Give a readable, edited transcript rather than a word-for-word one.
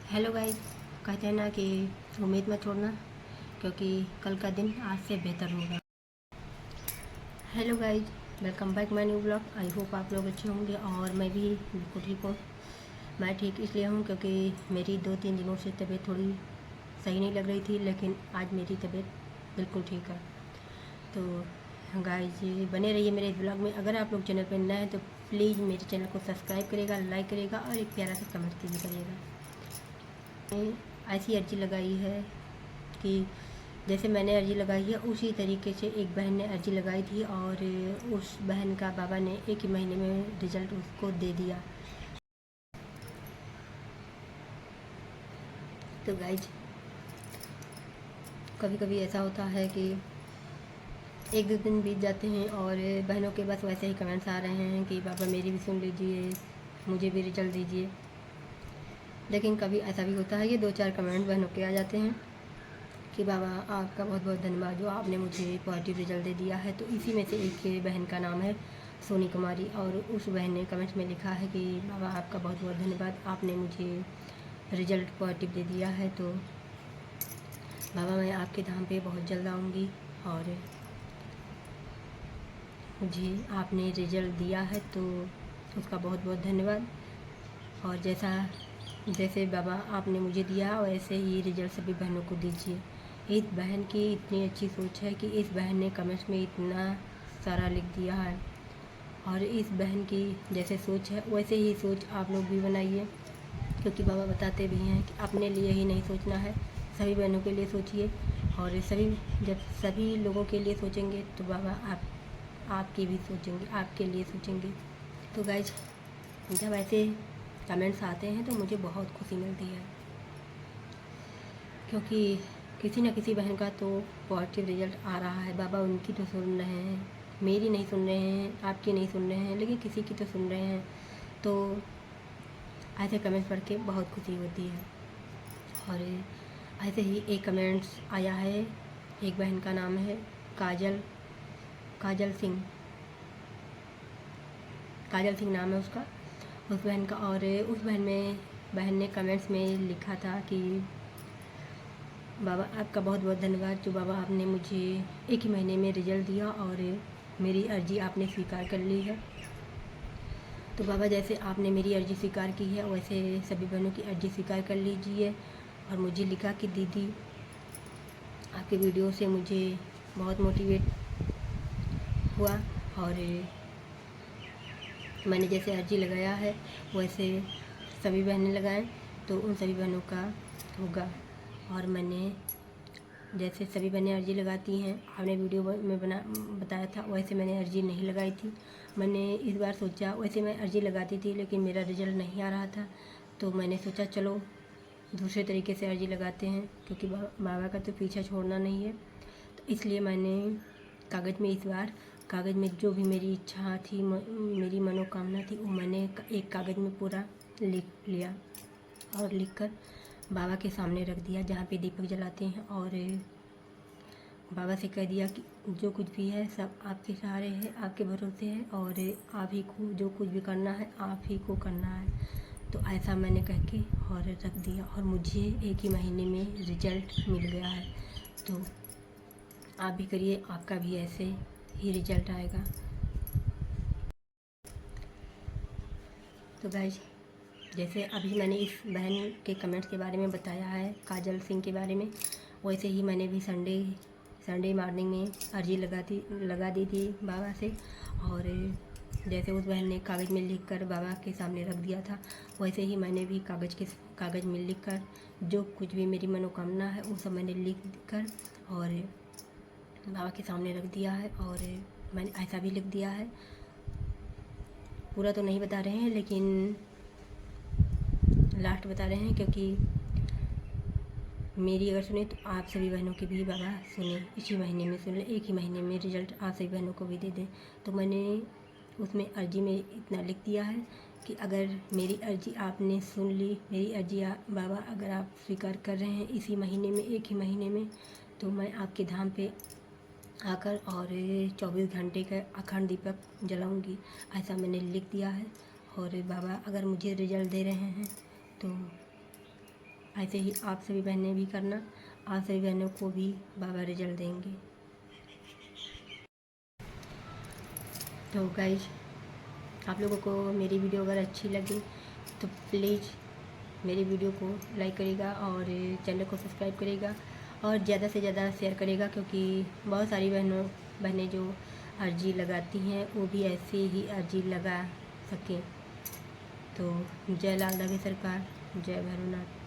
Hello guys. कहते हैं ना कि उम्मीद मत छोड़ना, क्योंकि कल का दिन आज से बेहतर होगा। Hello guys, welcome back my new blog. I hope आप लोग अच्छे होंगे और मैं भी बिल्कुल ठीक हूँ। मैं ठीक इसलिए हूँ क्योंकि मेरी 2-3 दिनों से तबीयत थोड़ी सही नहीं लग रही थी, लेकिन आज मेरी तबीयत बिल्कुल ठीक है। तो गाइस बने रहिए मेरे इस ब्लॉग में। अगर आप लोग चैनल पर नए हैं तो प्लीज़ मेरे चैनल को सब्सक्राइब करेगा, लाइक करेगा और एक प्यारा सा कमेंट कीजिए करिएगा। ऐसी अर्जी लगाई है कि जैसे मैंने अर्जी लगाई है उसी तरीके से एक बहन ने अर्जी लगाई थी, और उस बहन का बाबा ने 1 ही महीने में रिजल्ट उसको दे दिया। तो गाइज कभी कभी ऐसा होता है कि 1-2 दिन बीत जाते हैं और बहनों के बस वैसे ही कमेंट्स आ रहे हैं कि बाबा मेरी भी सुन लीजिए, मुझे भी रिजल्ट दीजिए। लेकिन कभी ऐसा भी होता है कि 2-4 कमेंट बहनों के आ जाते हैं कि बाबा आपका बहुत बहुत धन्यवाद जो आपने मुझे पॉजिटिव रिजल्ट दे दिया है। तो इसी में से एक बहन का नाम है सोनी कुमारी, और उस बहन ने कमेंट में लिखा है कि बाबा आपका बहुत बहुत धन्यवाद, आपने मुझे रिजल्ट पॉजिटिव दे दिया है। तो बाबा मैं आपके धाम पे बहुत जल्द आऊँगी, और मुझे आपने रिजल्ट दिया है तो उसका बहुत बहुत धन्यवाद। और जैसे बाबा आपने मुझे दिया वैसे ही रिजल्ट सभी बहनों को दीजिए। इस बहन की इतनी अच्छी सोच है कि इस बहन ने कमेंट्स में इतना सारा लिख दिया है, और इस बहन की जैसे सोच है वैसे ही सोच आप लोग भी बनाइए, क्योंकि बाबा बताते भी हैं कि अपने लिए ही नहीं सोचना है, सभी बहनों के लिए सोचिए। और जब सभी लोगों के लिए सोचेंगे तो बाबा आपकी भी सोचेंगे, आपके लिए सोचेंगे। तो गाइज जब ऐसे कमेंट्स आते हैं तो मुझे बहुत खुशी मिलती है, क्योंकि किसी न किसी बहन का तो पॉजिटिव रिजल्ट आ रहा है। बाबा उनकी तो सुन रहे हैं, मेरी नहीं सुन रहे हैं, आपकी नहीं सुन रहे हैं, लेकिन किसी की तो सुन रहे हैं। तो ऐसे कमेंट्स पढ़ के बहुत खुशी होती है। और ऐसे ही एक कमेंट्स आया है, एक बहन का नाम है काजल काजल सिंह काजल सिंह नाम है उसका, उस बहन का। और उस बहन ने कमेंट्स में लिखा था कि बाबा आपका बहुत बहुत धन्यवाद जो बाबा आपने मुझे 1 ही महीने में रिजल्ट दिया, और मेरी अर्जी आपने स्वीकार कर ली है। तो बाबा जैसे आपने मेरी अर्जी स्वीकार की है वैसे सभी बहनों की अर्जी स्वीकार कर लीजिए। और मुझे लिखा कि दीदी आपके वीडियो से मुझे बहुत मोटिवेट हुआ, और मैंने जैसे अर्जी लगाया है वैसे सभी बहनें लगाएं तो उन सभी बहनों का होगा। और मैंने जैसे सभी बहनें अर्जी लगाती हैं, आपने वीडियो में बताया था वैसे मैंने अर्जी नहीं लगाई थी। मैंने इस बार सोचा, वैसे मैं अर्जी लगाती थी लेकिन मेरा रिजल्ट नहीं आ रहा था, तो मैंने सोचा चलो दूसरे तरीके से अर्जी लगाते हैं, क्योंकि बाबा का तो पीछा छोड़ना नहीं है। तो इसलिए मैंने कागज़ में जो भी मेरी इच्छा थी, मेरी मनोकामना थी, वो मैंने एक कागज़ में पूरा लिख लिया और लिखकर बाबा के सामने रख दिया, जहाँ पे दीपक जलाते हैं। और बाबा से कह दिया कि जो कुछ भी है सब आपके सहारे है, आपके भरोसे है, और आप ही को जो कुछ भी करना है आप ही को करना है। तो ऐसा मैंने कह के और रख दिया, और मुझे 1 ही महीने में रिजल्ट मिल गया है। तो आप भी करिए, आपका भी ऐसे ही रिजल्ट आएगा। तो गाइज जैसे अभी मैंने इस बहन के कमेंट्स के बारे में बताया है, काजल सिंह के बारे में, वैसे ही मैंने भी संडे मॉर्निंग में अर्जी लगा दी थी बाबा से। और जैसे उस बहन ने कागज़ में लिख कर बाबा के सामने रख दिया था, वैसे ही मैंने भी कागज़ में लिख कर जो कुछ भी मेरी मनोकामना है वो सब मैंने लिख कर और बाबा के सामने रख दिया है। और मैंने ऐसा भी लिख दिया है, पूरा तो नहीं बता रहे हैं लेकिन लास्ट बता रहे हैं, क्योंकि मेरी अगर सुने तो आप सभी बहनों की भी बाबा सुने, इसी महीने में सुने, 1 ही महीने में रिजल्ट आप सभी बहनों को भी दे दें। तो मैंने उसमें अर्जी में इतना लिख दिया है कि अगर मेरी अर्जी आपने सुन ली, मेरी अर्जी बाबा अगर आप स्वीकार कर रहे हैं इसी महीने में, 1 ही महीने में, तो मैं आपके धाम पे आकर और 24 घंटे का अखंड दीपक जलाऊंगी, ऐसा मैंने लिख दिया है। और बाबा अगर मुझे रिजल्ट दे रहे हैं तो ऐसे ही आप सभी बहनें भी करना, आप सभी बहनों को भी बाबा रिजल्ट देंगे। तो गाइज, आप लोगों को मेरी वीडियो अगर अच्छी लगी तो प्लीज़ मेरी वीडियो को लाइक करिएगा और चैनल को सब्सक्राइब करिएगा और ज़्यादा से ज़्यादा शेयर करिएगा, क्योंकि बहुत सारी बहनें जो अर्जी लगाती हैं वो भी ऐसे ही अर्जी लगा सकें। तो जय लाल दागे सरकार, जय भैरवनाथ।